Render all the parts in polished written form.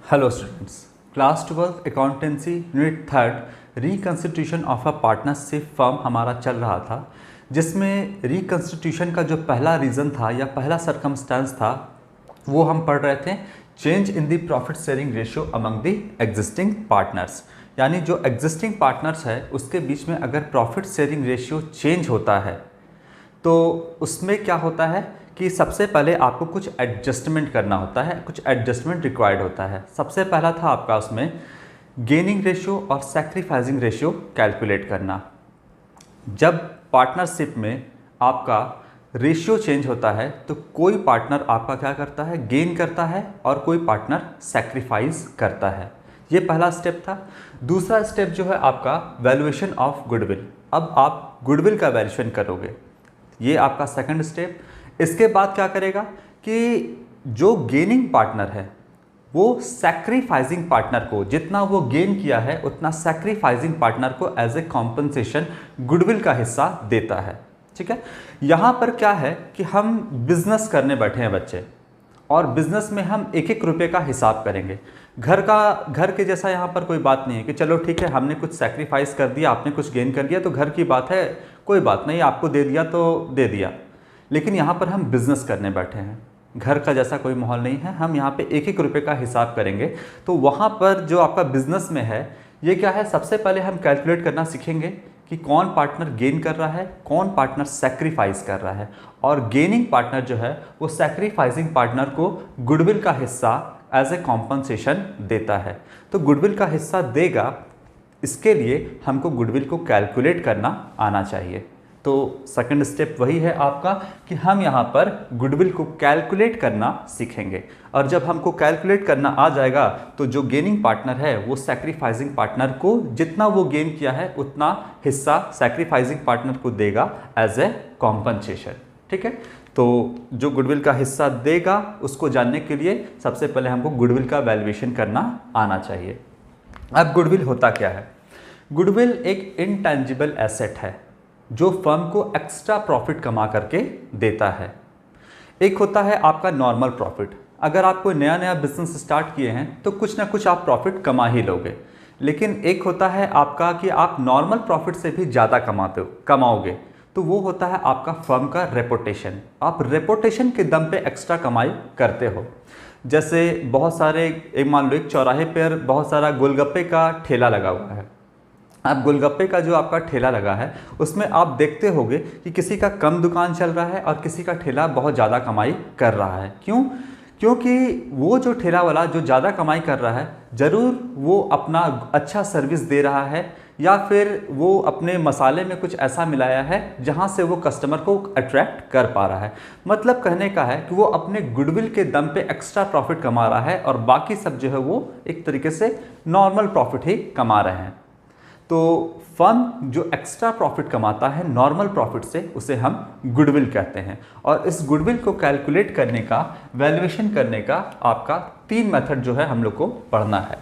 Hello students, class 12 accountancy unit third reconstitution of a partnership firm हमारा चल रहा था, जिसमें रिकन्स्टिट्यूशन का जो पहला रीज़न था या पहला सरकमस्टांस था वो हम पढ़ रहे थे change in the profit sharing ratio among the existing partners. यानी जो एग्जिस्टिंग पार्टनर्स है उसके बीच में अगर प्रॉफिट शेयरिंग रेशियो चेंज होता है तो उसमें क्या होता है कि सबसे पहले आपको कुछ एडजस्टमेंट करना होता है, कुछ एडजस्टमेंट रिक्वायर्ड होता है। सबसे पहला था आपका उसमें गेनिंग रेशियो और सैक्रिफाइसिंग रेशियो कैलकुलेट करना। जब पार्टनरशिप में आपका रेशियो चेंज होता है तो कोई पार्टनर आपका क्या करता है, गेन करता है, और कोई पार्टनर सैक्रिफाइस करता है। ये पहला स्टेप था। दूसरा स्टेप जो है आपका वैल्यूएशन ऑफ गुडविल। अब आप गुडविल का वैल्यूएशन करोगे, ये आपका सेकंड स्टेप। इसके बाद क्या करेगा कि जो गेनिंग पार्टनर है वो सैक्रिफाइसिंग पार्टनर को, जितना वो गेन किया है उतना सैक्रिफाइसिंग पार्टनर को एज ए कॉम्पनसेशन गुडविल का हिस्सा देता है। ठीक है। यहाँ पर क्या है कि हम बिजनेस करने बैठे हैं बच्चे, और बिजनेस में हम एक एक रुपये का हिसाब करेंगे। घर के जैसा यहाँ पर कोई बात नहीं है कि चलो ठीक है हमने कुछ सैक्रिफाइस कर दिया, आपने कुछ गेन कर दिया तो घर की बात है, कोई बात नहीं, आपको दे दिया तो दे दिया। लेकिन यहाँ पर हम बिजनेस करने बैठे हैं, घर का जैसा कोई माहौल नहीं है, हम यहाँ पे एक एक रुपये का हिसाब करेंगे। तो वहाँ पर जो आपका बिजनेस में है ये क्या है, सबसे पहले हम कैलकुलेट करना सीखेंगे कि कौन पार्टनर गेन कर रहा है, कौन पार्टनर सैक्रिफाइस कर रहा है। और गेनिंग पार्टनर जो है वो सैक्रिफाइसिंग पार्टनर को गुडविल का हिस्सा एज ए कॉम्पनसेशन देता है। तो गुडविल का हिस्सा देगा, इसके लिए हमको गुडविल को कैलकुलेट करना आना चाहिए। तो सेकंड स्टेप वही है आपका कि हम यहाँ पर गुडविल को कैलकुलेट करना सीखेंगे। और जब हमको कैलकुलेट करना आ जाएगा तो जो गेनिंग पार्टनर है वो सैक्रिफाइसिंग पार्टनर को जितना वो गेन किया है उतना हिस्सा सैक्रिफाइसिंग पार्टनर को देगा एज ए कॉम्पनसेशन। ठीक है। तो जो गुडविल का हिस्सा देगा उसको जानने के लिए सबसे पहले हमको गुडविल का वैल्यूएशन करना आना चाहिए। अब गुडविल होता क्या है? गुडविल एक इनटैंजिबल एसेट है जो फर्म को एक्स्ट्रा प्रॉफिट कमा करके देता है। एक होता है आपका नॉर्मल प्रॉफिट। अगर आप कोई नया नया बिजनेस स्टार्ट किए हैं तो कुछ ना कुछ आप प्रॉफिट कमा ही लोगे। लेकिन एक होता है आपका कि आप नॉर्मल प्रॉफिट से भी ज़्यादा कमाओगे, तो वो होता है आपका फर्म का रेपुटेशन। आप रेपुटेशन के दम पे एक्स्ट्रा कमाई करते हो। जैसे बहुत सारे, एक मान लो एक चौराहे पर बहुत सारा गोलगप्पे का ठेला लगा हुआ है। आप गोलगप्पे का जो आपका ठेला लगा है उसमें आप देखते होंगे कि किसी का कम दुकान चल रहा है और किसी का ठेला बहुत ज़्यादा कमाई कर रहा है। क्यों? क्योंकि वो जो ठेला वाला जो ज़्यादा कमाई कर रहा है ज़रूर वो अपना अच्छा सर्विस दे रहा है, या फिर वो अपने मसाले में कुछ ऐसा मिलाया है जहाँ से वो कस्टमर को अट्रैक्ट कर पा रहा है। मतलब कहने का है कि वो अपने गुडविल के दम पे एक्स्ट्रा प्रॉफिट कमा रहा है और बाकी सब जो है वो एक तरीके से नॉर्मल प्रॉफिट ही कमा रहे हैं। तो फर्म जो एक्स्ट्रा प्रॉफिट कमाता है नॉर्मल प्रॉफिट से, उसे हम गुडविल कहते हैं। और इस गुडविल को कैलकुलेट करने का, वैल्यूएशन करने का आपका 3 मेथड जो है हम लोग को पढ़ना है।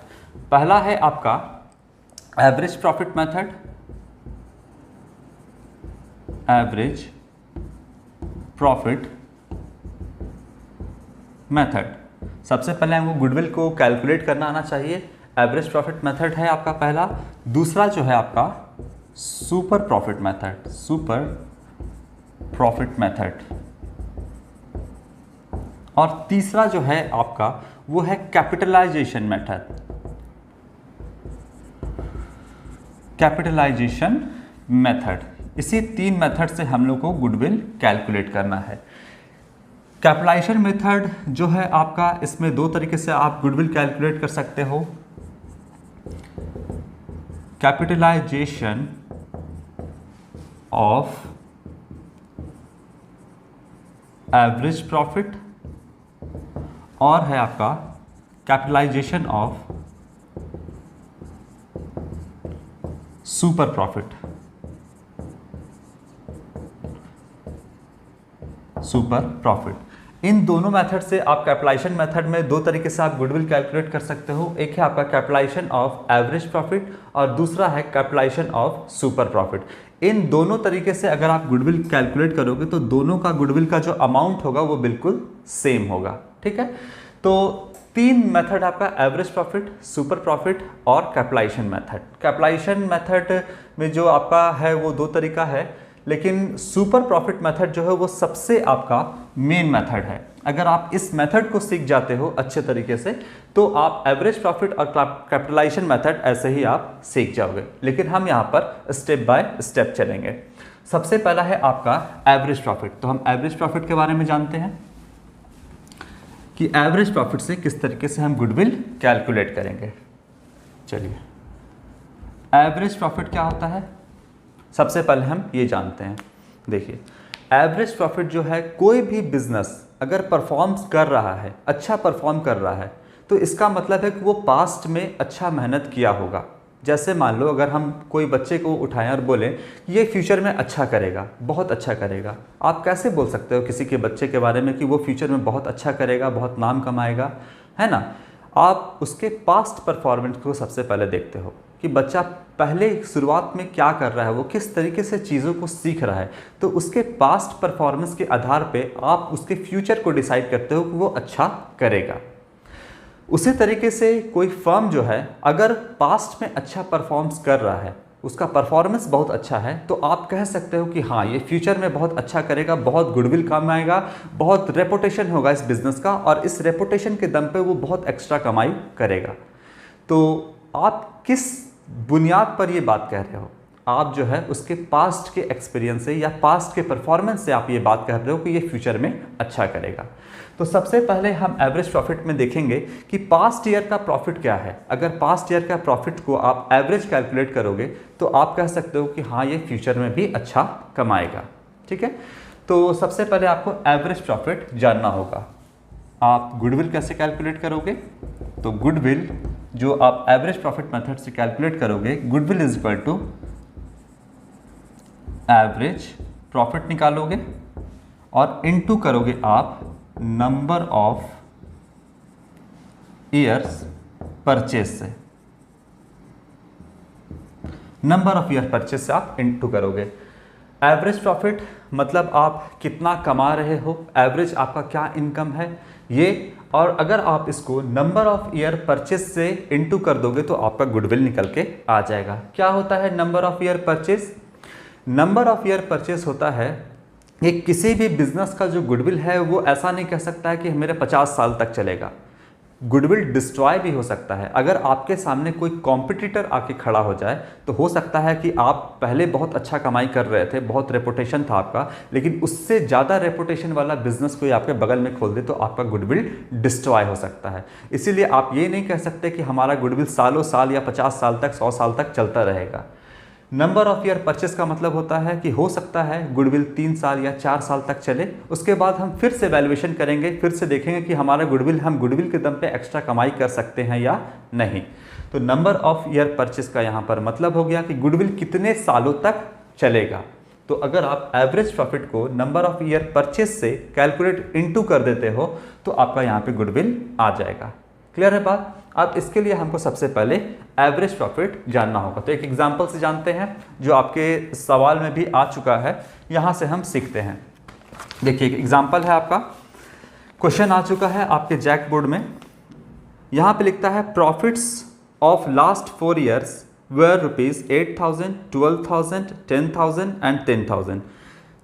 पहला है आपका average profit method. Average profit method, सबसे पहले हमको गुडविल को कैलकुलेट करना आना चाहिए। एवरेज प्रॉफिट मेथड है आपका पहला। दूसरा जो है आपका super profit method. Super profit method. और तीसरा जो है आपका वो है कैपिटलाइजेशन मेथड। Capitalisation method. इसी 3 मेथड से हम लोग को गुडविल कैलकुलेट करना है। कैपिटलाइजेशन मेथड जो है आपका, इसमें 2 तरीके से आप गुडविल कैलकुलेट कर सकते हो। कैपिटलाइजेशन ऑफ एवरेज प्रॉफिट और है आपका capitalisation of super profit. Super profit, इन दोनों मेथड से आप कैपिटलाइजेशन मेथड में 2 तरीके से आप गुडविल कैलकुलेट कर सकते हो। एक है आपका कैपिटलाइजेशन ऑफ एवरेज प्रॉफिट और दूसरा है कैपिटलाइजेशन ऑफ सुपर प्रॉफिट। इन दोनों तरीके से अगर आप गुडविल कैलकुलेट करोगे तो दोनों का गुडविल का जो अमाउंट होगा वो बिल्कुल सेम होगा। ठीक है। तो तीन मेथड आपका एवरेज प्रॉफिट, सुपर प्रॉफिट और कैपिटलाइजेशन मेथड। कैपिटलाइजेशन मेथड में जो आपका है वो दो तरीका है, लेकिन सुपर प्रॉफिट मेथड जो है वो सबसे आपका मेन मेथड है। अगर आप इस मेथड को सीख जाते हो अच्छे तरीके से तो आप एवरेज प्रॉफिट और कैपिटलाइजेशन मेथड ऐसे ही आप सीख जाओगे। लेकिन हम यहाँ पर स्टेप बाय स्टेप चलेंगे। सबसे पहला है आपका एवरेज प्रॉफिट। तो हम एवरेज प्रॉफिट के बारे में जानते हैं कि एवरेज प्रॉफिट से किस तरीके से हम गुडविल कैलकुलेट करेंगे। चलिए, एवरेज प्रॉफिट क्या होता है सबसे पहले हम ये जानते हैं। देखिए, एवरेज प्रॉफिट जो है, कोई भी बिजनेस अगर परफॉर्म कर रहा है, अच्छा परफॉर्म कर रहा है, तो इसका मतलब है कि वो पास्ट में अच्छा मेहनत किया होगा। जैसे मान लो अगर हम कोई बच्चे को उठाएं और बोलें कि ये फ्यूचर में अच्छा करेगा, बहुत अच्छा करेगा, आप कैसे बोल सकते हो किसी के बच्चे के बारे में कि वो फ्यूचर में बहुत अच्छा करेगा, बहुत नाम कमाएगा, है ना। आप उसके पास्ट परफॉर्मेंस को सबसे पहले देखते हो कि बच्चा पहले शुरुआत में क्या कर रहा है, वो किस तरीके से चीज़ों को सीख रहा है। तो उसके पास्ट परफॉर्मेंस के आधार पे आप उसके फ्यूचर को डिसाइड करते हो कि वो अच्छा करेगा। उसी तरीके से कोई फर्म जो है अगर पास्ट में अच्छा परफॉर्म्स कर रहा है, उसका परफॉर्मेंस बहुत अच्छा है, तो आप कह सकते हो कि हाँ ये फ्यूचर में बहुत अच्छा करेगा, बहुत गुडविल कमाएगा, बहुत रेपुटेशन होगा इस बिज़नेस का, और इस रेपुटेशन के दम पे वो बहुत एक्स्ट्रा कमाई करेगा। तो आप किस बुनियाद पर ये बात कह रहे हो? आप जो है उसके पास्ट के एक्सपीरियंस से या पास्ट के परफॉर्मेंस से आप ये बात कर रहे हो कि ये फ्यूचर में अच्छा करेगा। तो सबसे पहले हम एवरेज प्रॉफिट में देखेंगे कि पास्ट ईयर का प्रॉफिट क्या है। अगर पास्ट ईयर का प्रॉफिट को आप एवरेज कैलकुलेट करोगे तो आप कह सकते हो कि हाँ ये फ्यूचर में भी अच्छा कमाएगा। ठीक है, तो सबसे पहले आपको एवरेज प्रॉफिट जानना होगा। आप गुडविल कैसे कैलकुलेट करोगे? तो गुडविल जो आप एवरेज प्रॉफिट मेथड से कैलकुलेट करोगे, goodwill is equal to average profit निकालोगे और इनटू करोगे आप नंबर ऑफ ईयर्स परचेज से। नंबर ऑफ ईयर परचेज से आप इनटू करोगे। एवरेज प्रॉफिट मतलब आप कितना कमा रहे हो, एवरेज आपका क्या इनकम है ये, और अगर आप इसको नंबर ऑफ ईयर परचेज से इनटू कर दोगे तो आपका गुडविल निकल के आ जाएगा। क्या होता है number of year purchase? Number of year purchase होता है कि किसी भी बिजनेस का जो गुडविल है वो ऐसा नहीं कह सकता है कि मेरे 50 साल तक चलेगा। गुडविल डिस्ट्रॉय भी हो सकता है। अगर आपके सामने कोई कॉम्पिटिटर आके खड़ा हो जाए तो हो सकता है कि आप पहले बहुत अच्छा कमाई कर रहे थे, बहुत रेपुटेशन था आपका, लेकिन उससे ज़्यादा रेपुटेशन वाला बिजनेस कोई आपके बगल में खोल दे तो आपका गुडविल डिस्ट्रॉय हो सकता है। इसीलिए आप ये नहीं कह सकते कि हमारा गुडविल सालों साल या 50 साल तक, 100 साल तक चलता रहेगा। नंबर ऑफ ईयर परचेस का मतलब होता है कि हो सकता है गुडविल 3 साल या 4 साल तक चले, उसके बाद हम फिर से वैल्यूएशन करेंगे, फिर से देखेंगे कि हमारा गुडविल, हम गुडविल के दम पे एक्स्ट्रा कमाई कर सकते हैं या नहीं। तो नंबर ऑफ ईयर परचेस का यहाँ पर मतलब हो गया कि गुडविल कितने सालों तक चलेगा। तो अगर आप एवरेज प्रॉफिट को नंबर ऑफ ईयर परचेस से कैलकुलेट इनटू कर देते हो तो आपका यहाँ पे गुडविल आ जाएगा। क्लियर है बात? अब इसके लिए हमको सबसे पहले एवरेज प्रॉफिट जानना होगा। तो एक एग्जांपल से जानते हैं जो आपके सवाल में भी आ चुका है, यहाँ से हम सीखते हैं। देखिए एक एग्जांपल है, आपका क्वेश्चन आ चुका है आपके जैक बोर्ड में। यहाँ पे लिखता है profits of last 4 years were rupees 8,000, 12,000, 10,000 and 10,000।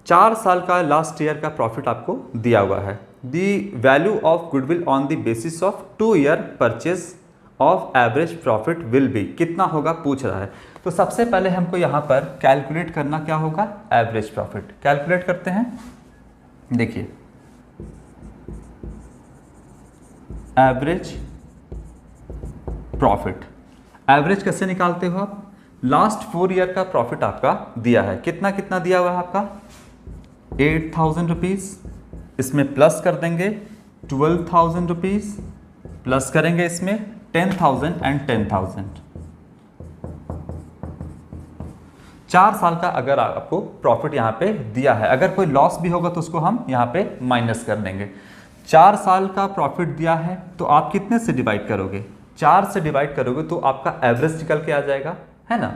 4 साल का लास्ट ईयर का प्रॉफिट आपको दिया हुआ है। The value of goodwill on the basis of 2 year purchase of average profit will be, कितना होगा पूछ रहा है। तो सबसे पहले हमको यहाँ पर कैलकुलेट करना क्या होगा, एवरेज प्रॉफिट। कैलकुलेट करते हैं। देखिए एवरेज प्रॉफिट, एवरेज कैसे निकालते हो आप? लास्ट 4 year का प्रॉफिट आपका दिया है, कितना कितना दिया हुआ है आपका 8,000 रुपीज़, इसमें प्लस कर देंगे 12,000 रुपीज़, प्लस करेंगे इसमें 10,000 एंड 10,000। 4 साल का अगर आपको प्रॉफिट यहाँ पे दिया है, अगर कोई लॉस भी होगा तो उसको हम यहाँ पे माइनस कर देंगे। 4 साल का प्रॉफिट दिया है तो आप कितने से डिवाइड करोगे? 4 से डिवाइड करोगे तो आपका एवरेज निकल के आ जाएगा, है ना।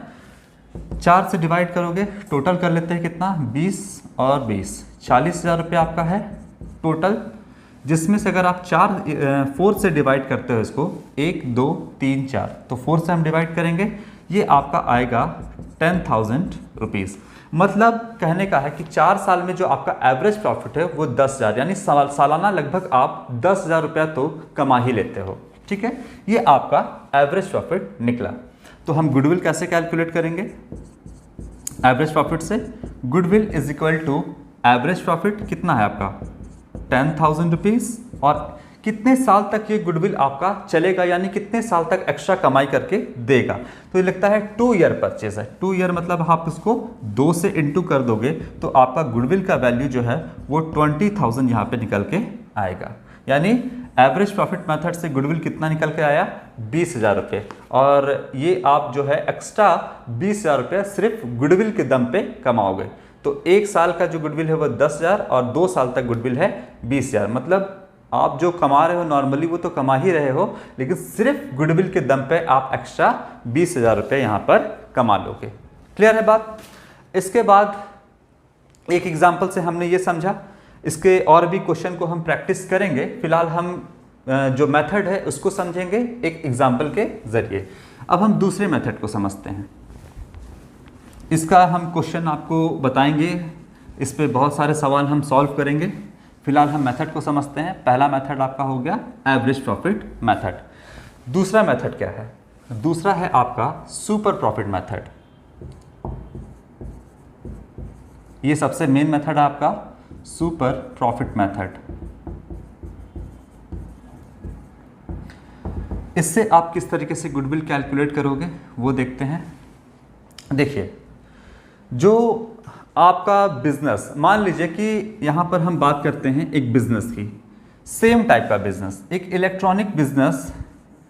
4 से डिवाइड करोगे, टोटल कर लेते हैं कितना, 20 और 20, 40,000 रुपये आपका है टोटल। जिसमें से अगर आप 4 से डिवाइड करते हो इसको, 1 2 3 4, तो 4 से हम डिवाइड करेंगे, ये आपका आएगा 10,000 रुपीज़। मतलब कहने का है कि 4 साल में जो आपका एवरेज प्रॉफिट है वो 10,000, यानी सालाना लगभग आप 10,000 रुपया तो कमा ही लेते हो। ठीक है, ये आपका एवरेज प्रॉफिट निकला। तो हम गुडविल कैसे कैलकुलेट करेंगे? एवरेज प्रॉफिट से goodwill is equal to average profit कितना है आपका 10,000 रुपीज़, और कितने साल तक ये गुडविल आपका चलेगा, यानी कितने साल तक एक्स्ट्रा कमाई करके देगा। तो ये लगता है 2 ईयर परचेज है। 2 ईयर मतलब आप इसको 2 से इंटू कर दोगे तो आपका गुडविल का वैल्यू जो है वो 20,000 यहाँ पे निकल के आएगा। यानी एवरेज प्रॉफिट मेथड से गुडविल कितना निकल के आया 20,000 रुपये, और ये आप जो है एक्स्ट्रा 20,000 रुपये सिर्फ गुडविल के दम पे कमाओगे। तो 1 साल का जो गुडविल है वो 10,000 और 2 साल तक गुडविल है 20,000। मतलब आप जो कमा रहे हो नॉर्मली वो तो कमा ही रहे हो, लेकिन सिर्फ गुडविल के दम पे आप एक्स्ट्रा 20,000 रुपये यहाँ पर कमा लोगे। क्लियर है बात? इसके बाद एक एग्जाम्पल से हमने ये समझा, इसके और भी क्वेश्चन को हम प्रैक्टिस करेंगे। फिलहाल हम जो मेथड है उसको समझेंगे एक एग्जाम्पल के जरिए। अब हम दूसरे मेथड को समझते हैं। इसका हम क्वेश्चन आपको बताएंगे, इस पे बहुत सारे सवाल हम सॉल्व करेंगे। फिलहाल हम मेथड को समझते हैं। पहला मेथड आपका हो गया एवरेज प्रॉफिट मेथड। दूसरा मेथड क्या है? दूसरा है आपका सुपर प्रॉफिट मेथड। ये सबसे मेन मेथड है आपका सुपर प्रॉफिट मेथड। इससे आप किस तरीके से गुडविल कैलकुलेट करोगे वो देखते हैं। देखिए, जो आपका बिजनेस, मान लीजिए कि यहाँ पर हम बात करते हैं एक बिजनेस की, सेम टाइप का बिजनेस, एक इलेक्ट्रॉनिक बिजनेस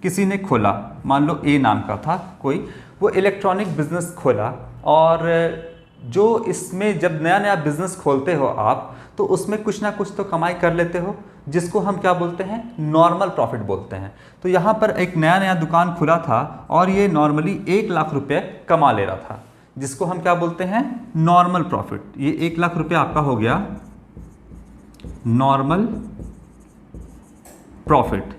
किसी ने खोला, मान लो ए नाम का था कोई, वो इलेक्ट्रॉनिक बिजनेस खोला। और जो इसमें जब नया नया बिजनेस खोलते हो आप, तो उसमें कुछ ना कुछ तो कमाई कर लेते हो, जिसको हम क्या बोलते हैं, नॉर्मल प्रॉफिट बोलते हैं। तो यहाँ पर एक नया नया दुकान खुला था और ये नॉर्मली 1 लाख रुपये कमा ले रहा था, जिसको हम क्या बोलते हैं, नॉर्मल प्रॉफिट। ये 1 लाख रुपये आपका हो गया नॉर्मल प्रॉफिट।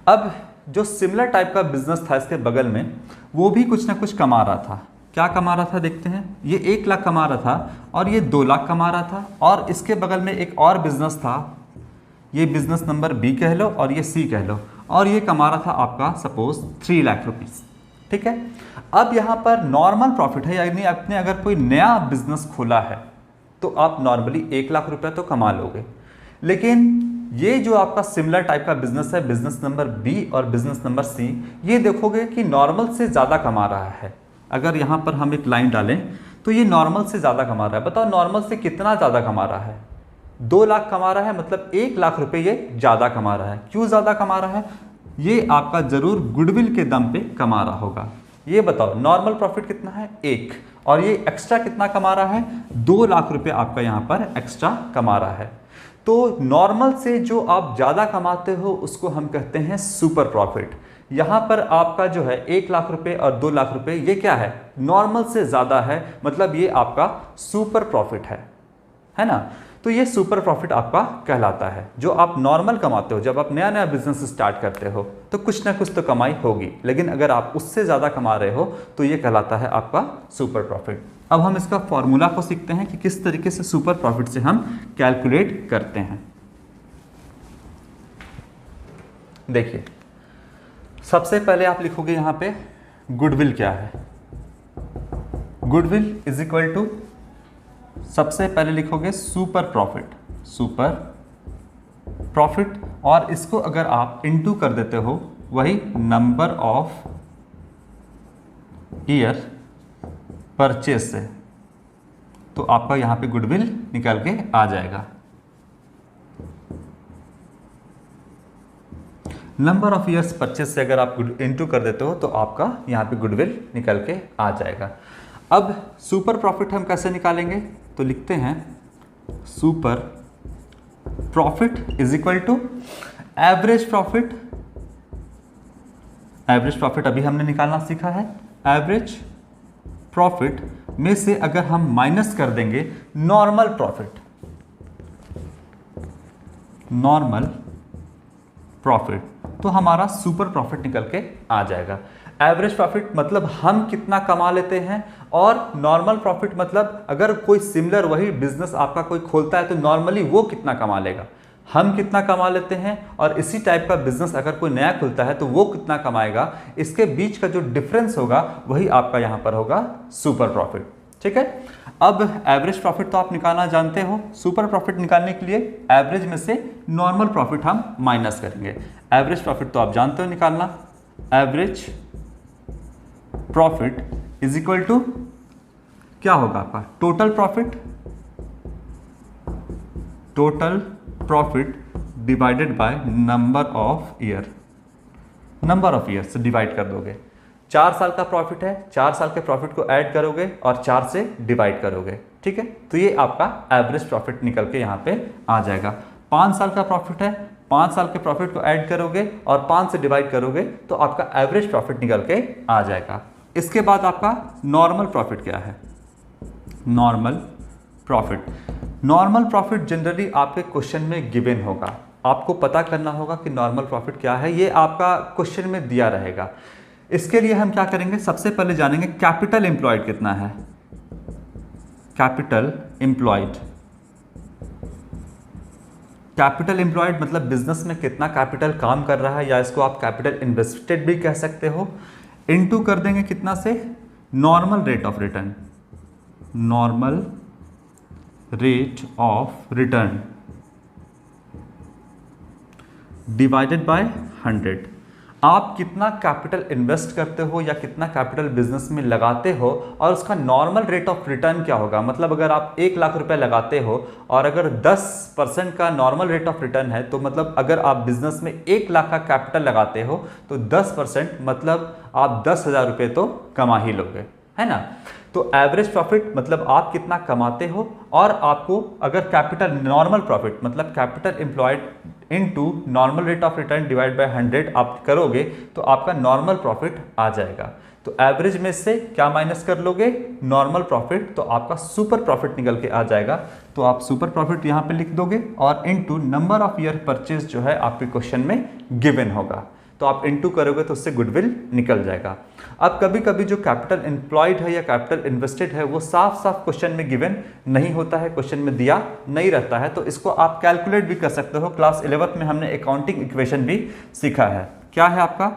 अब जो सिमिलर टाइप का बिजनेस था इसके बगल में, वो भी कुछ ना कुछ कमा रहा था। क्या कमा रहा था देखते हैं। ये 1 लाख कमा रहा था और ये 2 लाख कमा रहा था, और इसके बगल में एक और बिजनेस था, ये बिजनेस नंबर बी कह लो और ये सी कह लो, और ये कमा रहा था आपका सपोज 3 लाख रुपीज़। ठीक है, अब यहाँ पर नॉर्मल प्रॉफिट है, यानी आपने अगर कोई नया बिजनेस खोला है तो आप नॉर्मली 1 लाख रुपया तो कमा लोगे। लेकिन ये जो आपका सिमिलर टाइप का बिजनेस है, बिजनेस नंबर बी और बिजनेस नंबर सी, ये देखोगे कि नॉर्मल से ज़्यादा कमा रहा है। अगर यहाँ पर हम एक लाइन डालें तो ये नॉर्मल से ज़्यादा कमा रहा है। बताओ नॉर्मल से कितना ज़्यादा कमा रहा है? 2 लाख कमा रहा है, मतलब 1 लाख रुपये ये ज़्यादा कमा रहा है। क्यों ज़्यादा कमा रहा है? ये आपका जरूर गुडविल के दम पे कमा रहा होगा। ये बताओ नॉर्मल प्रॉफिट कितना है 1, और ये एक्स्ट्रा कितना कमा रहा है 2 लाख रुपए आपका यहाँ पर एक्स्ट्रा कमा रहा है। तो नॉर्मल से जो आप ज़्यादा कमाते हो उसको हम कहते हैं सुपर प्रॉफिट। यहाँ पर आपका जो है 1 लाख रुपए और 2 लाख रुपए, ये क्या है, नॉर्मल से ज़्यादा है, मतलब ये आपका सुपर प्रॉफिट है ना। तो ये सुपर प्रॉफिट आपका कहलाता है। जो आप नॉर्मल कमाते हो, जब आप नया नया बिजनेस स्टार्ट करते हो तो कुछ ना कुछ तो कमाई होगी, लेकिन अगर आप उससे ज़्यादा कमा रहे हो तो ये कहलाता है आपका सुपर प्रॉफिट। अब हम इसका फॉर्मूला को सीखते हैं कि किस तरीके से सुपर प्रॉफिट से हम कैलकुलेट करते हैं। देखिए, सबसे पहले आप लिखोगे यहाँ पे गुडविल क्या है। गुडविल इज इक्वल टू, सबसे पहले लिखोगे सुपर प्रॉफिट, सुपर प्रॉफिट, और इसको अगर आप इनटू कर देते हो वही नंबर ऑफ ईयर परचेज से, तो आपका यहां पे गुडविल निकल के आ जाएगा। नंबर ऑफ ईयर्स परचेज से अगर आप इनटू कर देते हो तो आपका यहां पे गुडविल निकल के आ जाएगा। अब सुपर प्रॉफिट हम कैसे निकालेंगे, तो लिखते हैं super profit is equal to average profit. Average profit अभी हमने निकालना सीखा है। एवरेज प्रॉफिट में से अगर हम माइनस कर देंगे नॉर्मल प्रॉफिट, नॉर्मल प्रॉफिट, तो हमारा सुपर प्रॉफिट निकल के आ जाएगा। एवरेज प्रॉफिट मतलब हम कितना कमा लेते हैं, और नॉर्मल प्रॉफिट मतलब अगर कोई सिमिलर वही बिजनेस आपका कोई खोलता है तो नॉर्मली वो कितना कमा लेगा, हम कितना कमा लेते हैं, और इसी टाइप का बिजनेस अगर कोई नया खुलता है तो वो कितना कमाएगा, इसके बीच का जो डिफरेंस होगा वही आपका यहां पर होगा सुपर प्रॉफिट। ठीक है, अब एवरेज प्रॉफिट तो आप निकालना जानते हो, सुपर प्रॉफिट निकालने के लिए एवरेज में से नॉर्मल प्रॉफिट हम माइनस करेंगे। एवरेज प्रॉफिट तो आप जानते हो निकालना, average profit is equal to क्या होगा आपका total profit, total profit divided by number of year, number of year से डिवाइड कर दोगे। 4 साल का प्रॉफिट है, 4 साल के प्रॉफिट को ऐड करोगे और 4 से डिवाइड करोगे। ठीक है, तो ये आपका एवरेज प्रॉफिट निकल के यहाँ पे आ जाएगा। 5 साल का प्रॉफिट है, 5 साल के प्रॉफिट को ऐड करोगे और 5 से डिवाइड करोगे तो आपका एवरेज प्रॉफिट निकल के आ जाएगा। इसके बाद आपका नॉर्मल प्रॉफिट क्या है, normal profit. Normal profit generally आपके क्वेश्चन में गिवन होगा, आपको पता करना होगा कि नॉर्मल प्रॉफिट क्या है, ये आपका क्वेश्चन में दिया रहेगा। इसके लिए हम क्या करेंगे, सबसे पहले जानेंगे कैपिटल एम्प्लॉयड कितना है, कैपिटल एम्प्लॉयड। कैपिटल एम्प्लॉयड मतलब बिजनेस में कितना कैपिटल काम कर रहा है, या इसको आप कैपिटल इन्वेस्टेड भी कह सकते हो। इनटू कर देंगे कितना से, normal rate of return, normal rate of return divided by 100। आप कितना कैपिटल इन्वेस्ट करते हो या कितना कैपिटल बिजनेस में लगाते हो और उसका नॉर्मल रेट ऑफ रिटर्न क्या होगा। मतलब अगर आप 1 लाख रुपए लगाते हो और अगर 10% का नॉर्मल रेट ऑफ रिटर्न है, तो मतलब अगर आप बिजनेस में 1 लाख का कैपिटल लगाते हो तो 10% मतलब आप 10,000 रुपये तो कमा ही लोगे, है ना। तो एवरेज प्रॉफिट मतलब आप कितना कमाते हो, और आपको अगर कैपिटल नॉर्मल प्रॉफिट मतलब capital employed into normal rate of return divide by 100 आप करोगे तो आपका नॉर्मल प्रॉफिट आ जाएगा। तो एवरेज में से क्या माइनस कर लोगे, नॉर्मल प्रॉफिट, तो आपका सुपर प्रॉफिट निकल के आ जाएगा। तो आप सुपर प्रॉफिट यहाँ पे लिख दोगे और into number of year purchase जो है आपके क्वेश्चन में गिवन होगा, तो आप इनटू करोगे तो उससे गुडविल निकल जाएगा। अब कभी कभी जो कैपिटल एम्प्लॉयड है या कैपिटल इन्वेस्टेड है वो साफ साफ क्वेश्चन में गिवन नहीं होता है, क्वेश्चन में दिया नहीं रहता है, तो इसको आप कैलकुलेट भी कर सकते हो। क्लास 11th में हमने अकाउंटिंग इक्वेशन भी सीखा है। क्या है आपका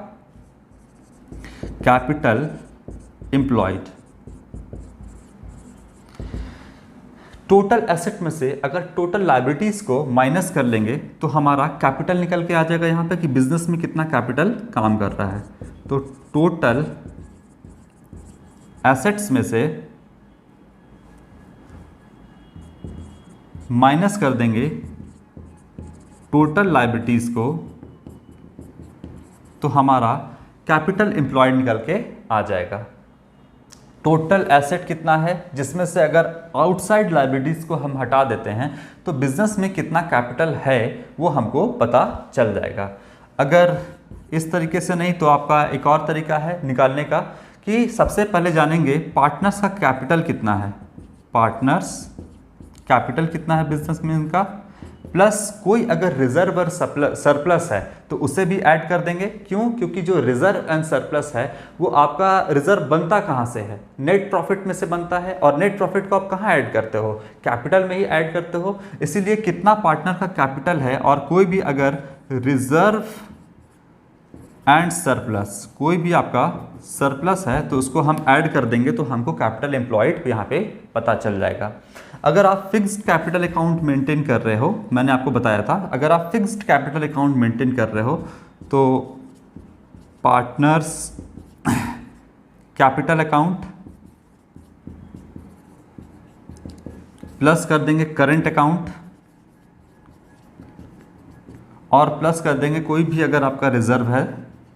कैपिटल एम्प्लॉयड, टोटल एसेट में से अगर टोटल लायबिलिटीज को माइनस कर लेंगे तो हमारा कैपिटल निकल के आ जाएगा यहाँ पे कि बिजनेस में कितना कैपिटल काम कर रहा है। तो टोटल एसेट्स में से माइनस कर देंगे टोटल लायबिलिटीज को तो हमारा कैपिटल एम्प्लॉयड निकल के आ जाएगा। टोटल एसेट कितना है जिसमें से अगर आउटसाइड लायबिलिटीज को हम हटा देते हैं तो बिजनेस में कितना कैपिटल है वो हमको पता चल जाएगा। अगर इस तरीके से नहीं तो आपका एक और तरीका है निकालने का कि सबसे पहले जानेंगे पार्टनर्स का कैपिटल कितना है, पार्टनर्स कैपिटल कितना है बिजनेस में इनका, प्लस कोई अगर रिजर्व और सरप्लस है तो उसे भी ऐड कर देंगे। क्यों? क्योंकि जो रिजर्व एंड सरप्लस है वो आपका रिजर्व बनता कहाँ से है, नेट प्रॉफिट में से बनता है, और नेट प्रॉफिट को आप कहाँ ऐड करते हो, कैपिटल में ही ऐड करते हो। इसीलिए कितना पार्टनर का कैपिटल है और कोई भी अगर रिजर्व एंड सरप्लस, कोई भी आपका सरप्लस है तो उसको हम ऐड कर देंगे तो हमको कैपिटल एम्प्लॉयड यहाँ पे पता चल जाएगा। अगर आप फिक्स्ड कैपिटल अकाउंट मेंटेन कर रहे हो, मैंने आपको बताया था, अगर आप फिक्स्ड कैपिटल अकाउंट मेंटेन कर रहे हो तो पार्टनर्स कैपिटल अकाउंट प्लस कर देंगे करंट अकाउंट और प्लस कर देंगे कोई भी अगर आपका रिजर्व है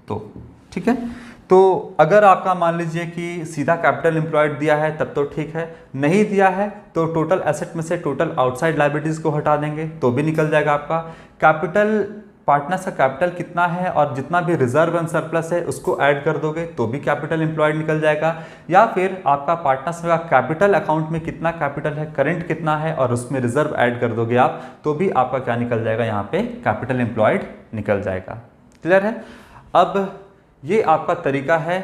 तो, ठीक है। तो अगर आपका मान लीजिए कि सीधा कैपिटल एम्प्लॉयड दिया है तब तो ठीक है, नहीं दिया है तो टोटल एसेट में से टोटल आउटसाइड लायबिलिटीज को हटा देंगे तो भी निकल जाएगा आपका। कैपिटल पार्टनर्स का कैपिटल कितना है और जितना भी रिजर्व एंड सरप्लस है उसको ऐड कर दोगे तो भी कैपिटल एम्प्लॉयड निकल जाएगा, या फिर आपका पार्टनर्स का कैपिटल अकाउंट में कितना कैपिटल है, करंट कितना है और उसमें रिजर्व ऐड कर दोगे आप तो भी आपका क्या निकल जाएगा, यहाँ पे कैपिटल एम्प्लॉयड निकल जाएगा। क्लियर है? अब ये आपका तरीका है,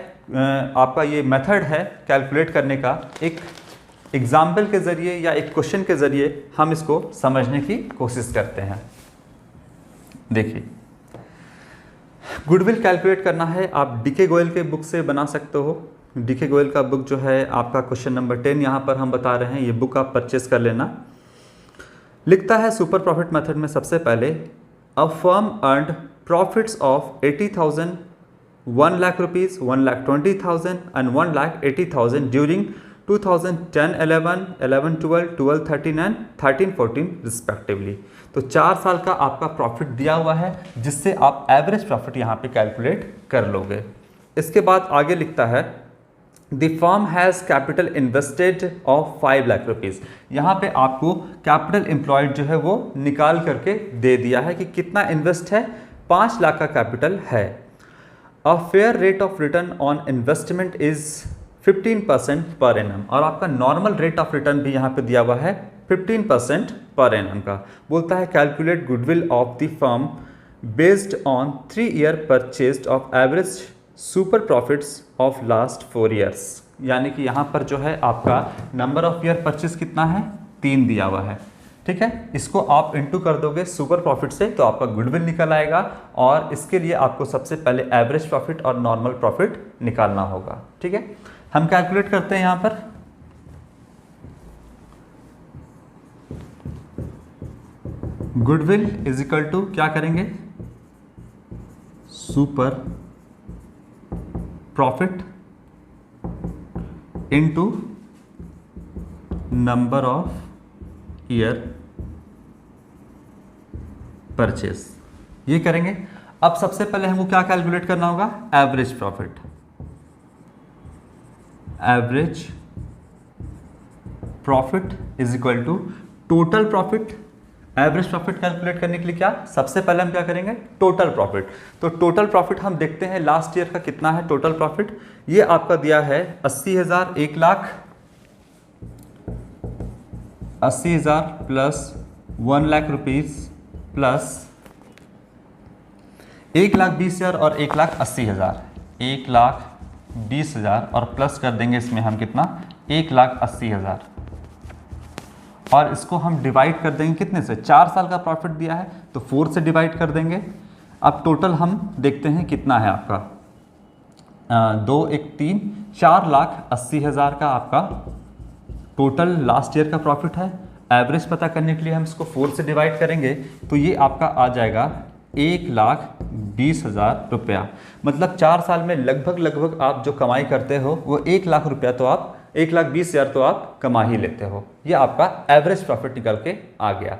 आपका ये मेथड है कैलकुलेट करने का। एक एग्जाम्पल के ज़रिए या एक क्वेश्चन के ज़रिए हम इसको समझने की कोशिश करते हैं। देखिए, गुडविल कैलकुलेट करना है, आप डीके गोयल के बुक से बना सकते हो। डीके गोयल का बुक जो है आपका क्वेश्चन नंबर 10 यहाँ पर हम बता रहे हैं, ये बुक आप परचेस कर लेना। लिखता है सुपर प्रॉफिट मेथड में सबसे पहले, a firm earned profits of 80,000, 1 lakh rupees, 1,20,000 and 1,80,000 during 2010, 11, 11, 12, 12, 13 and 13, 14 respectively. तो 4 साल का आपका प्रॉफिट दिया हुआ है जिससे आप एवरेज प्रॉफिट यहाँ पे कैलकुलेट कर लोगे। इसके बाद आगे लिखता है the firm has capital invested of 5 lakh rupees. यहाँ पे आपको कैपिटल एम्प्लॉयड जो है वो निकाल करके दे दिया है कि कितना इन्वेस्ट है, 5 लाख का कैपिटल है। A fair rate of return on investment is 15% per annum, और आपका नॉर्मल रेट ऑफ रिटर्न भी यहाँ पे दिया हुआ है 15% पर एनम का। बोलता है calculate goodwill of the firm based on 3 year purchased of average super profits of last 4 years. यानी कि यहाँ पर जो है आपका नंबर ऑफ ईयर परचेज कितना है, 3 दिया हुआ है। ठीक है, इसको आप इंटू कर दोगे सुपर प्रॉफिट से तो आपका गुडविल निकल आएगा, और इसके लिए आपको सबसे पहले एवरेज प्रॉफिट और नॉर्मल प्रॉफिट निकालना होगा। ठीक है, हम कैलकुलेट करते हैं यहां पर। गुडविल इज इक्वल टू क्या करेंगे, super profit into number of year purchase, ये करेंगे। अब सबसे पहले हमको क्या कैलकुलेट करना होगा, average profit. Average profit is equal to total profit. Average profit calculate करने के लिए क्या, सबसे पहले हम क्या करेंगे, टोटल प्रॉफिट। तो टोटल प्रॉफिट हम देखते हैं लास्ट ईयर का कितना है टोटल प्रॉफिट। ये आपका दिया है 80,000, 1 lakh 80,000 plus 1 lakh rupees plus 1,20,000 और 1,80,000, 1,20,000 और प्लस कर देंगे इसमें हम कितना, 1,80,000, और इसको हम डिवाइड कर देंगे कितने से, 4 साल का प्रॉफिट दिया है तो 4 से डिवाइड कर देंगे। अब टोटल हम देखते हैं कितना है आपका, 2 1 3, 4,80,000 का आपका टोटल लास्ट ईयर का प्रॉफिट है। एवरेज पता करने के लिए हम इसको 4 से डिवाइड करेंगे तो ये आपका आ जाएगा 1,20,000 रुपया। मतलब 4 साल में लगभग आप जो कमाई करते हो वो 1 लाख रुपया तो आप 1,20,000 तो आप कमा ही लेते हो। ये आपका एवरेज प्रॉफिट निकल के आ गया।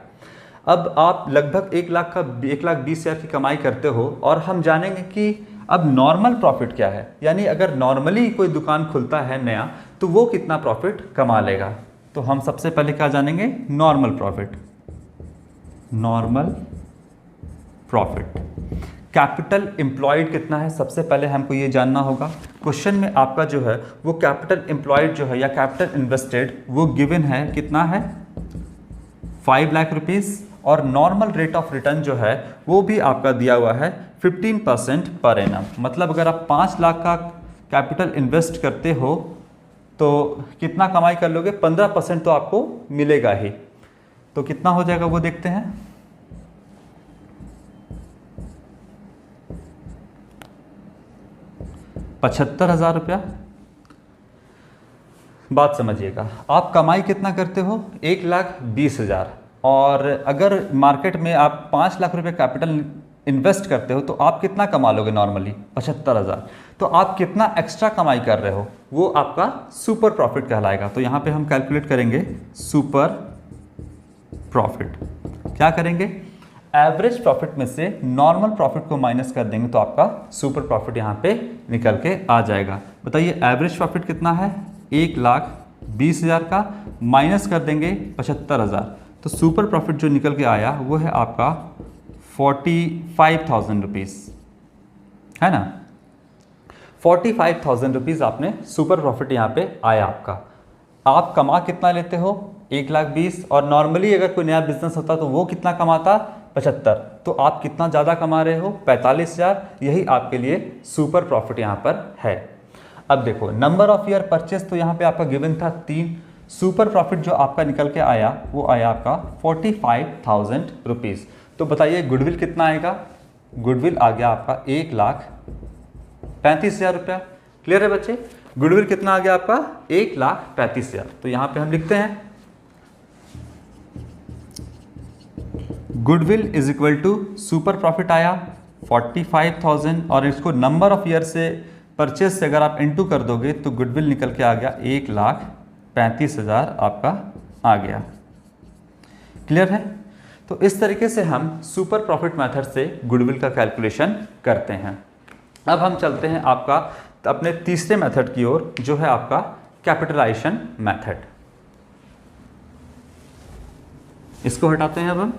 अब आप लगभग 1,20,000 की कमाई करते हो, और हम जानेंगे कि अब नॉर्मल प्रॉफिट क्या है, यानी अगर नॉर्मली कोई दुकान खुलता है नया तो वो कितना प्रॉफिट कमा लेगा। तो हम सबसे पहले क्या जानेंगे, normal profit. Normal profit, capital employed कितना है, सबसे पहले हमको ये जानना होगा। क्वेश्चन में आपका जो है वो कैपिटल एम्प्लॉयड जो है या कैपिटल इन्वेस्टेड वो गिवन है, कितना है, 5 लाख रुपीज़, और नॉर्मल रेट ऑफ रिटर्न जो है वो भी आपका दिया हुआ है 15% पर एनम। मतलब अगर आप 5 लाख का कैपिटल इन्वेस्ट करते हो तो कितना कमाई कर लोगे, 15% तो आपको मिलेगा ही। तो कितना हो जाएगा वो देखते हैं। ₹75,000। बात समझिएगा, आप कमाई कितना करते हो, 1,20,000, और अगर मार्केट में आप 5 लाख रुपए कैपिटल इन्वेस्ट करते हो तो आप कितना कमा लोगे नॉर्मली, 75,000। तो आप कितना एक्स्ट्रा कमाई कर रहे हो वो आपका सुपर प्रॉफिट कहलाएगा। तो यहाँ पे हम कैलकुलेट करेंगे सुपर प्रॉफिट। क्या करेंगे, एवरेज प्रॉफिट में से नॉर्मल प्रॉफिट को माइनस कर देंगे तो आपका सुपर प्रॉफिट यहाँ पे निकल के आ जाएगा। बताइए एवरेज प्रॉफिट कितना है, 1,20,000 का माइनस कर देंगे 75,000, तो सुपर प्रॉफिट जो निकल के आया वो है आपका 45,000 रुपीज़, है ना। 45,000 रुपीज़ आपने सुपर प्रॉफिट यहाँ पे आया आपका। आप कमा कितना लेते हो? 1,20,000। और नॉर्मली अगर कोई नया बिजनेस होता तो वो कितना कमाता? 75। तो आप कितना ज़्यादा कमा रहे हो? 45,000। यही आपके लिए सुपर प्रॉफिट यहाँ पर है। अब देखो नंबर ऑफ ईयर परचेस, तो यहाँ पे आपका गिवन था 3। सुपर प्रॉफिट जो आपका निकल के आया वो आया आपका 45,000 रुपीज़। तो बताइए गुडविल कितना आएगा? गुडविल आ गया आपका 1,35,000 रुपया। क्लियर है बच्चे? गुडविल कितना आ गया आपका? 1,35,000। तो यहाँ पे हम लिखते हैं goodwill is equal to super profit आया 45,000 और इसको नंबर ऑफ ईयर से परचेस से अगर आप इनटू कर दोगे तो गुडविल निकल के आ गया 1,35,000 आपका आ गया। क्लियर है? तो इस तरीके से हम सुपर प्रॉफिट मेथड से गुडविल का कैलकुलेशन करते हैं। अब हम चलते हैं आपका अपने तीसरे मेथड की ओर, जो है आपका कैपिटलाइजेशन मेथड। इसको हटाते हैं अब हम।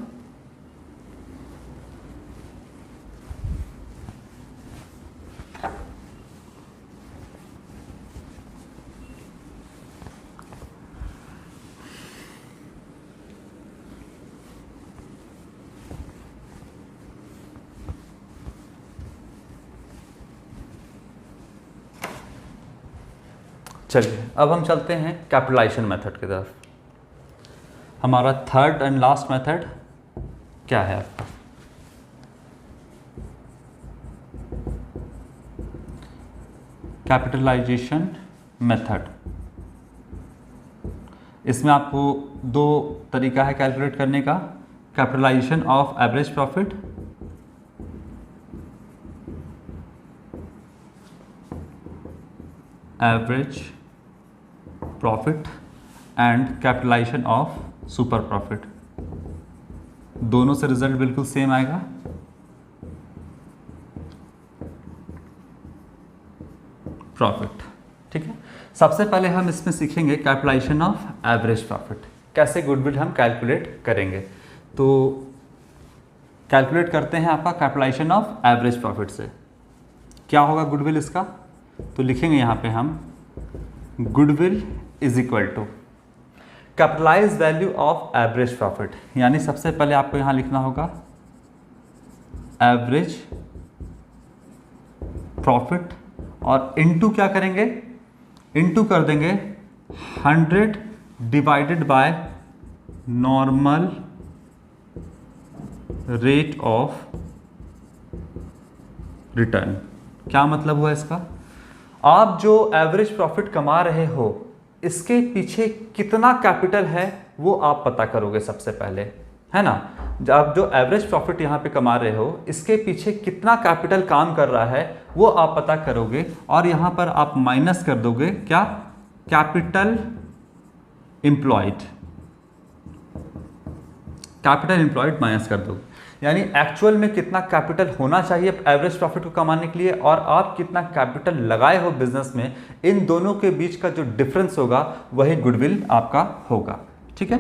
चलिए अब हम चलते हैं कैपिटलाइजेशन मेथड की तरफ। हमारा थर्ड एंड लास्ट मेथड क्या है आपका? Capitalization method. इसमें आपको दो तरीका है कैलकुलेट करने का। Capitalization of average profit, average profit and capitalization of super profit. दोनों से रिजल्ट बिल्कुल सेम आएगा। प्रॉफिट, ठीक है। सबसे पहले हम इसमें सीखेंगे कैपिटलाइजेशन ऑफ एवरेज प्रॉफिट, कैसे गुडविल हम कैलकुलेट करेंगे। तो कैलकुलेट करते हैं आपका कैपिटलाइजेशन ऑफ एवरेज प्रॉफिट से। क्या होगा गुडविल इसका? तो लिखेंगे यहाँ पे हम goodwill is equal to capitalize value of average profit, यानी सबसे पहले आपको यहाँ लिखना होगा एवरेज प्रॉफिट और इनटू क्या करेंगे? इनटू कर देंगे 100 divided by normal rate of return. क्या मतलब हुआ इसका? आप जो एवरेज प्रॉफिट कमा रहे हो इसके पीछे कितना कैपिटल है वो आप पता करोगे सबसे पहले, है ना। आप जो एवरेज प्रॉफिट यहाँ पे कमा रहे हो इसके पीछे कितना कैपिटल काम कर रहा है वो आप पता करोगे और यहाँ पर आप माइनस कर दोगे क्या? Capital employed. Capital employed minus कर दोगे, यानी एक्चुअल में कितना कैपिटल होना चाहिए एवरेज प्रॉफिट को कमाने के लिए और आप कितना कैपिटल लगाए हो बिजनेस में, इन दोनों के बीच का जो डिफरेंस होगा वही गुडविल आपका होगा, ठीक है।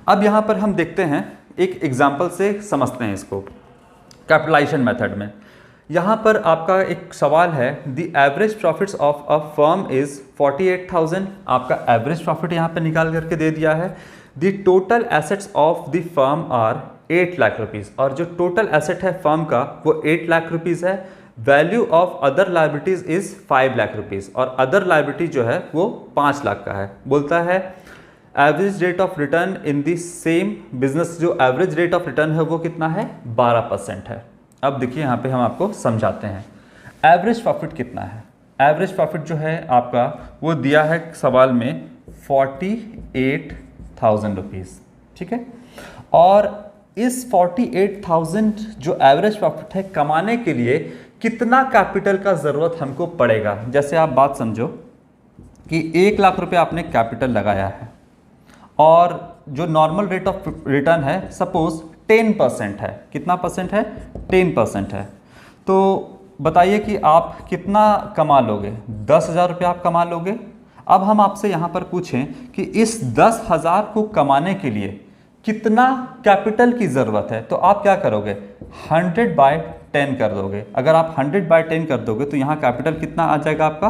अब यहाँ पर हम देखते हैं एक एग्जांपल से समझते हैं इसको कैपिटलाइजेशन मेथड में। यहाँ पर आपका एक सवाल है, the average profits of a firm is 48,000। आपका एवरेज प्रॉफिट यहाँ पे निकाल करके दे दिया है। The total assets of the firm are 8 lakh rupees, और जो टोटल एसेट है फर्म का वो 8 लाख रुपीज़ है। Value of other liabilities is 5 lakh rupees, और अदर लाइबिलिटी जो है वो 5 लाख का है। बोलता है average rate of return in the same business, जो एवरेज रेट ऑफ रिटर्न है वो कितना है? 12% है। अब देखिए यहाँ पे हम आपको समझाते हैं एवरेज प्रॉफिट कितना है। एवरेज प्रॉफिट जो है आपका वो दिया है सवाल में 48,000 रुपीज़, ठीक है। और इस 48,000 जो एवरेज प्रॉफिट है कमाने के लिए कितना कैपिटल का ज़रूरत हमको पड़ेगा? जैसे आप बात समझो कि 1 लाख रुपए आपने कैपिटल लगाया है और जो नॉर्मल रेट ऑफ रिटर्न है सपोज 10% है। कितना परसेंट है? 10% है। तो बताइए कि आप कितना कमा लोगे? 10,000 रुपये आप कमा लोगे। अब हम आपसे यहाँ पर पूछें कि इस 10,000 को कमाने के लिए कितना कैपिटल की ज़रूरत है, तो आप क्या करोगे? 100/10 कर दोगे, अगर आप 100/10 कर दोगे तो यहाँ कैपिटल कितना आ जाएगा आपका,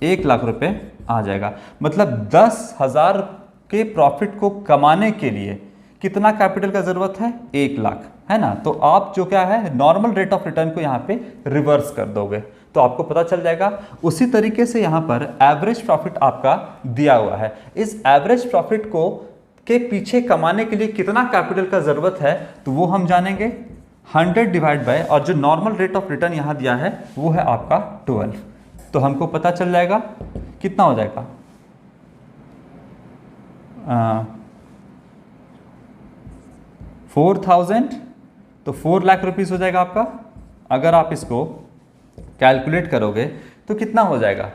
1,00,000 रुपये आ जाएगा। मतलब 10,000 के प्रॉफिट को कमाने के लिए कितना कैपिटल का ज़रूरत है, 1,00,000, है ना। तो आप जो क्या है नॉर्मल रेट ऑफ रिटर्न को यहाँ पे रिवर्स कर दोगे तो आपको पता चल जाएगा। उसी तरीके से यहाँ पर एवरेज प्रॉफिट आपका दिया हुआ है। इस एवरेज प्रॉफिट को के पीछे कमाने के लिए कितना कैपिटल का ज़रूरत है तो वो हम जानेंगे 100 डिवाइड बाय, और जो नॉर्मल रेट ऑफ रिटर्न यहाँ दिया है वो है आपका 12। तो हमको पता चल जाएगा कितना हो जाएगा, 4,000, तो 4,00,000 रुपीज़ हो जाएगा आपका। अगर आप इसको कैलकुलेट करोगे तो कितना हो जाएगा,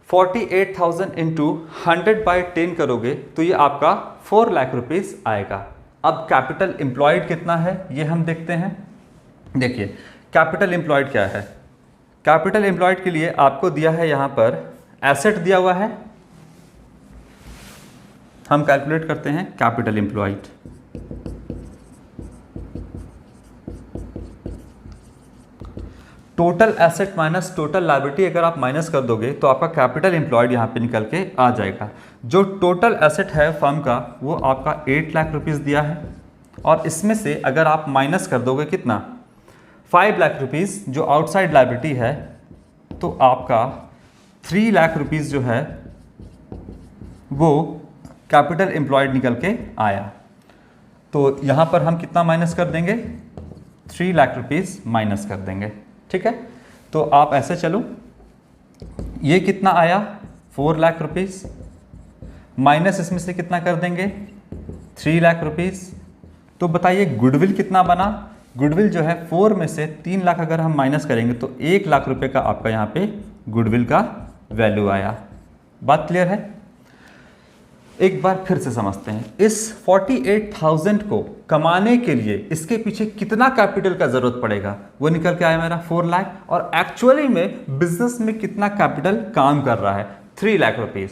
48,000 इंटू 100/10 करोगे तो ये आपका 4,00,000 रुपीज़ आएगा। अब कैपिटल एम्प्लॉयड कितना है ये हम देखते हैं। देखिए कैपिटल एम्प्लॉयड क्या है, कैपिटल एम्प्लॉयड के लिए आपको दिया है यहाँ पर एसेट दिया हुआ है। हम कैलकुलेट करते हैं capital employed. Total asset minus total liability अगर आप माइनस कर दोगे तो आपका कैपिटल एम्प्लॉयड यहाँ पे निकल के आ जाएगा। जो टोटल एसेट है फर्म का वो आपका 8,00,000 रुपीज़ दिया है, और इसमें से अगर आप माइनस कर दोगे कितना, 5,00,000 रुपीज़ जो आउटसाइड लायबिलिटी है, तो आपका 3,00,000 रुपीज़ जो है वो कैपिटल एम्प्लॉयड निकल के आया। तो यहाँ पर हम कितना माइनस कर देंगे, 3,00,000 रुपीज़ माइनस कर देंगे, ठीक है। तो आप ऐसे चलो, ये कितना आया 4,00,000 रुपीज़, माइनस इसमें से कितना कर देंगे 3,00,000 रुपीज़। तो बताइए गुडविल कितना बना, गुडविल जो है 4 में से 3,00,000 अगर हम माइनस करेंगे तो 1,00,000 रुपये का आपका यहाँ पे गुडविल का वैल्यू आया। बात क्लियर है। एक बार फिर से समझते हैं, इस 48,000 को कमाने के लिए इसके पीछे कितना कैपिटल का जरूरत पड़ेगा, वो निकल के आया मेरा 4,00,000, और एक्चुअली में बिजनेस में कितना कैपिटल काम कर रहा है 3,00,000 रुपीज़।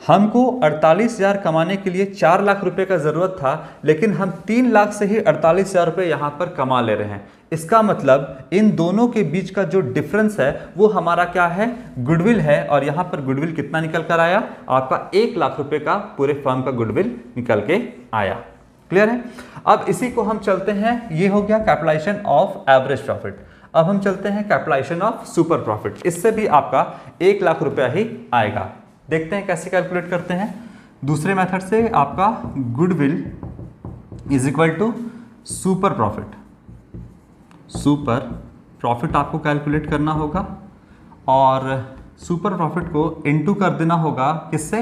हमको 48,000 कमाने के लिए 4,00,000 रुपये का ज़रूरत था, लेकिन हम 3,00,000 से ही 48,000 रुपये यहाँ पर कमा ले रहे हैं। इसका मतलब इन दोनों के बीच का जो डिफरेंस है वो हमारा क्या है, गुडविल है, और यहाँ पर गुडविल कितना निकल कर आया, आपका 1,00,000 रुपये का पूरे फर्म का गुडविल निकल के आया। क्लियर है। अब इसी को हम चलते हैं, ये हो गया कैपिटलाइजेशन ऑफ एवरेज प्रॉफिट। अब हम चलते हैं कैपिटलाइजेशन ऑफ सुपर प्रॉफिट। इससे भी आपका 1,00,000 रुपया ही आएगा। देखते हैं कैसे कैलकुलेट करते हैं। दूसरे मेथड से आपका goodwill is equal to super profit. Super profit आपको कैलकुलेट करना होगा, और सुपर प्रॉफिट को इनटू कर देना होगा किससे,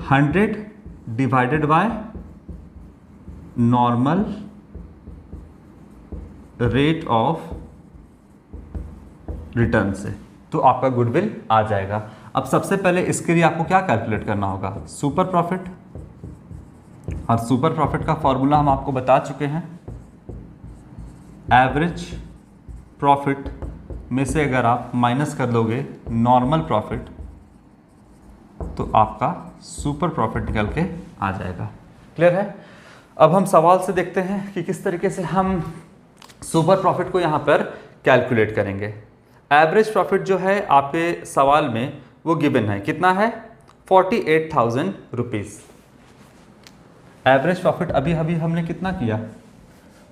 100 divided by normal rate of return से, तो आपका गुडविल आ जाएगा। अब सबसे पहले इसके लिए आपको क्या कैलकुलेट करना होगा, सुपर प्रॉफिट, और सुपर प्रॉफिट का फॉर्मूला हम आपको बता चुके हैं। एवरेज प्रॉफिट में से अगर आप माइनस कर दोगे नॉर्मल प्रॉफिट तो आपका सुपर प्रॉफिट निकल के आ जाएगा। क्लियर है। अब हम सवाल से देखते हैं कि किस तरीके से हम सुपर प्रॉफिट को यहाँ पर कैलकुलेट करेंगे। एवरेज प्रॉफिट जो है आपके सवाल में वो गिवन है, कितना है 48,000 रुपीज़। एवरेज प्रॉफिट अभी अभी हमने कितना किया,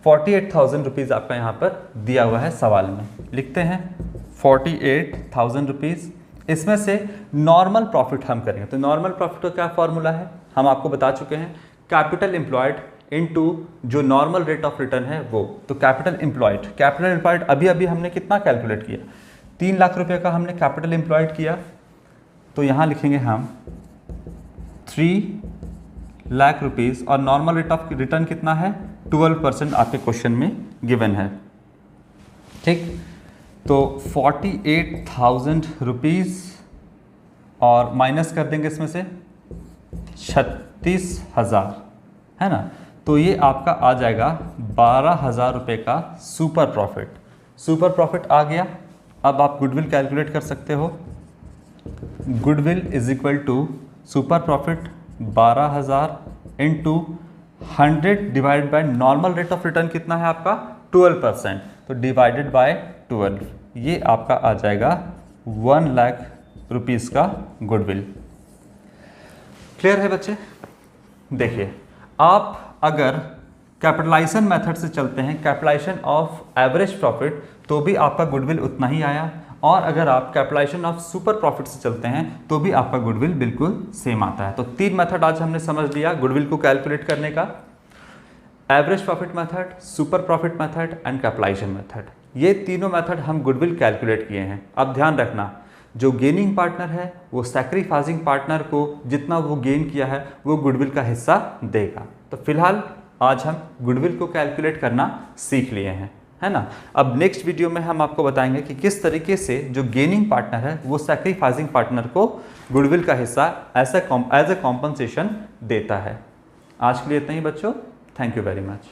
48,000 रुपीज़ आपका यहाँ पर दिया हुआ है सवाल में। लिखते हैं 48,000 रुपीज़, इसमें से नॉर्मल प्रॉफिट हम करेंगे। तो नॉर्मल प्रॉफिट का क्या फॉर्मूला है हम आपको बता चुके हैं, कैपिटल एम्प्लॉयड इनटू जो नॉर्मल रेट ऑफ रिटर्न है वो। तो कैपिटल एम्प्लॉयड अभी अभी हमने कितना कैलकुलेट किया, 3,00,000 रुपये का हमने कैपिटल एम्प्लॉयड किया। तो यहाँ लिखेंगे हम 3,00,000 रुपीज़, और नॉर्मल रेट ऑफ रिटर्न कितना है 12% आपके क्वेश्चन में गिवन है। ठीक, तो 48,000 रुपीज़ और माइनस कर देंगे इसमें से 36,000, है ना। तो ये आपका आ जाएगा 12,000 रुपये का सुपर प्रॉफिट। सुपर प्रॉफिट आ गया। अब आप गुडविल कैलकुलेट कर सकते हो। Goodwill is equal to super profit 12,000 into 100 divide by normal rate of return कितना है आपका 12%, तो डिवाइडेड बाय 12, ये आपका आ जाएगा 1 लाख रुपीज़ का गुडविल। क्लियर है बच्चे? देखिए, आप अगर कैपिटलाइजेशन मेथड से चलते हैं, कैपिटलाइजेशन ऑफ एवरेज प्रॉफिट, तो भी आपका गुडविल उतना ही आया, और अगर आप कैपिटलाइजेशन ऑफ सुपर प्रॉफिट से चलते हैं तो भी आपका गुडविल बिल्कुल सेम आता है। तो 3 मेथड आज हमने समझ लिया गुडविल को कैलकुलेट करने का, average profit method, super profit method and capitalization method. ये तीनों मेथड हम गुडविल कैलकुलेट किए हैं। अब ध्यान रखना, जो गेनिंग पार्टनर है वो सैक्रिफाइसिंग पार्टनर को जितना वो गेन किया है वो गुडविल का हिस्सा देगा। तो फिलहाल आज हम गुडविल को कैलकुलेट करना सीख लिए हैं, है ना। अब नेक्स्ट वीडियो में हम आपको बताएंगे कि किस तरीके से जो गेनिंग पार्टनर है वो सैक्रिफाइसिंग पार्टनर को गुडविल का हिस्सा एज ए कॉम्पनसेशन देता है। आज के लिए इतना ही बच्चों, थैंक यू वेरी मच।